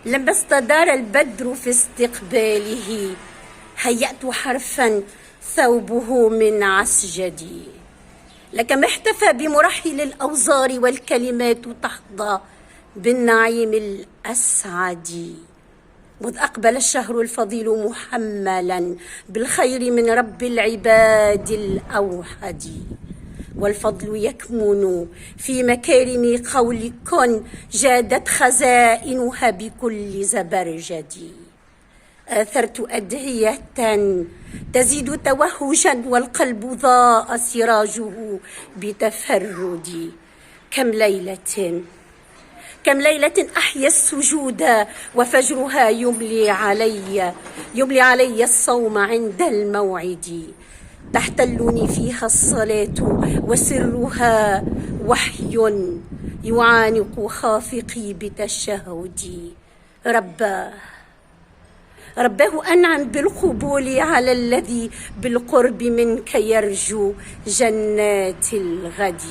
لما استدار البدر في استقباله هيأت حرفا ثوبه من عسجدي. لكم احتفى بمرحل الأوزار والكلمات تحظى بالنعيم الأسعد. مذ أقبل الشهر الفضيل محملا بالخير من رب العباد الأوحد. والفضل يكمن في مكارم قول كن جادت خزائنها بكل زبرجد. آثرت أدعية تزيد توهجا والقلب ضاء سراجه بتفردي. كم ليلة أحيا السجود وفجرها يملي علي الصوم عند الموعد. تحتلني فيها الصلاة وسرها وحي يعانق خافقي بتشهدي. رباه أنعم بالقبول على الذي بالقرب منك يرجو جنات الغد.